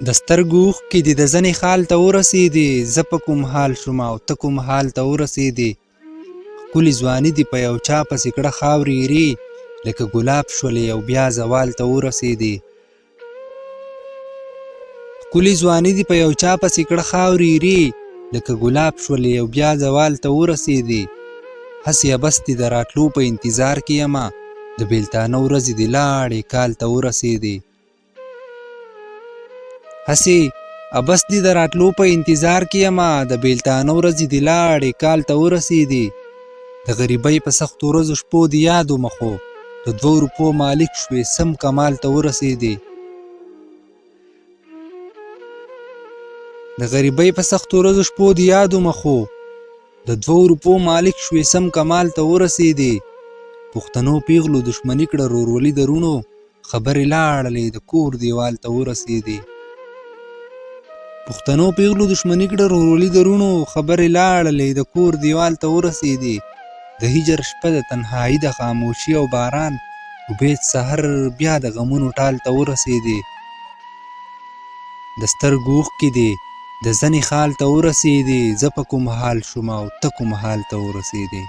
د سترګو اوښکې دې د زنې خال ته ورسېدې، زه په کوم حال شوم او ته کوم حال ته ورسېدې. ښکلې ځواني دې په یو چا پسې کړه خاورې ایرې، لکه ګلاب شولې او بیا زوال ته ورسېدې. ښکلې ځواني دې په یو چا پسې کړه خاورې ایرې، لکه ګلاب شولې او بیا زوال ته ورسېدې. هسې عبث دې د راتلو په انتظار کې یمه، د بېلتانه ورځې دې لاړې کال ته ورسېدې. هسې عبث دې د راتلو په انتظار کې یمه، د بېلتانه ورځې دې لاړې کال ته ورسېدې. د غریبۍ په سختو ورځو شپو دې یاد ومه، خو د 2 روپو مالک شوې سم کمال ته ورسېدې. د غریبۍ په سختو ورځو شپو دې یاد ومه، خو د 2 روپو مالک شوې سم کمال ته ورسېدې. پښتنو پیغلو دښمني کړه رورولي درونو، خبرې لاړلې د کور دیوال ته ورسېدې. پښتنو پیغلو دښمني کړه رورولي درونو، خبرې لاړلې د کور دیوال ته ورسېدې. د هجر شپه د تنهایي د خاموشي او باران، امید سحر بیا د غمونو ټال ته ورسېدې. د سترګو اوښکې دې د زنې خال ته ورسېدې، زه په کوم حال شوم او ته کوم حال ته ورسېدې.